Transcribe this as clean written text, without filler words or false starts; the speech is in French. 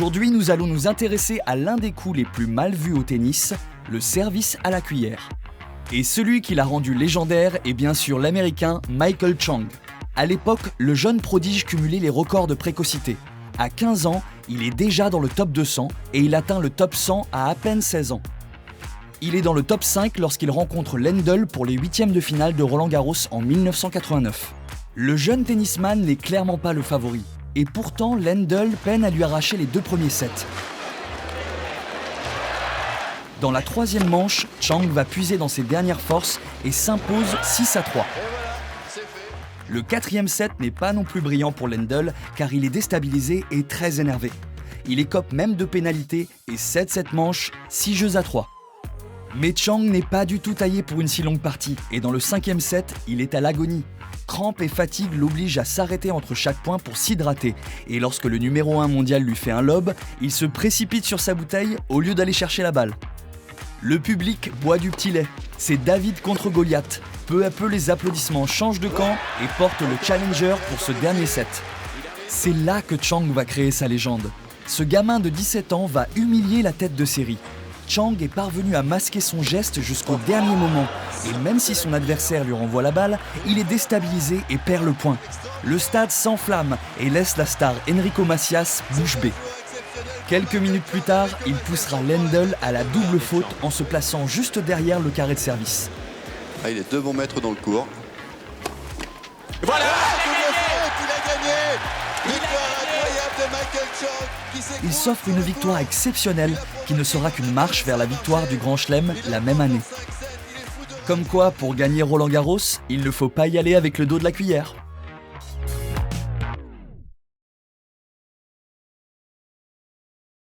Aujourd'hui, nous allons nous intéresser à l'un des coups les plus mal vus au tennis, le service à la cuillère. Et celui qui l'a rendu légendaire est bien sûr l'américain Michael Chang. À l'époque, le jeune prodige cumulait les records de précocité. À 15 ans, il est déjà dans le top 200 et il atteint le top 100 à peine 16 ans. Il est dans le top 5 lorsqu'il rencontre Lendl pour les huitièmes de finale de Roland-Garros en 1989. Le jeune tennisman n'est clairement pas le favori. Et pourtant, Lendl peine à lui arracher les 2 premiers sets. Dans la 3e manche, Chang va puiser dans ses dernières forces et s'impose 6-3. Le 4e set n'est pas non plus brillant pour Lendl car il est déstabilisé et très énervé. Il écope même 2 pénalités et cède cette manche 6-3. Mais Chang n'est pas du tout taillé pour une si longue partie et dans le 5e set, il est à l'agonie. Crampes et fatigue l'obligent à s'arrêter entre chaque point pour s'hydrater. Et lorsque le numéro 1 mondial lui fait un lob, il se précipite sur sa bouteille au lieu d'aller chercher la balle. Le public boit du petit lait. C'est David contre Goliath. Peu à peu, les applaudissements changent de camp et portent le challenger pour ce dernier set. C'est là que Chang va créer sa légende. Ce gamin de 17 ans va humilier la tête de série. Chang est parvenu à masquer son geste jusqu'au dernier moment. Et même si son adversaire lui renvoie la balle, il est déstabilisé et perd le point. Le stade s'enflamme et laisse la star Enrico Macias bouche bée. Quelques minutes plus tard, il poussera Lendl à la double faute en se plaçant juste derrière le carré de service. Il est 2 bons mètres dans le court. Voilà, Double faute, il a gagné. Victoire incroyable de Michael Chang. Il s'offre une victoire exceptionnelle qui ne sera qu'une marche vers la victoire du Grand Chelem la même année. Comme quoi, pour gagner Roland-Garros, il ne faut pas y aller avec le dos de la cuillère.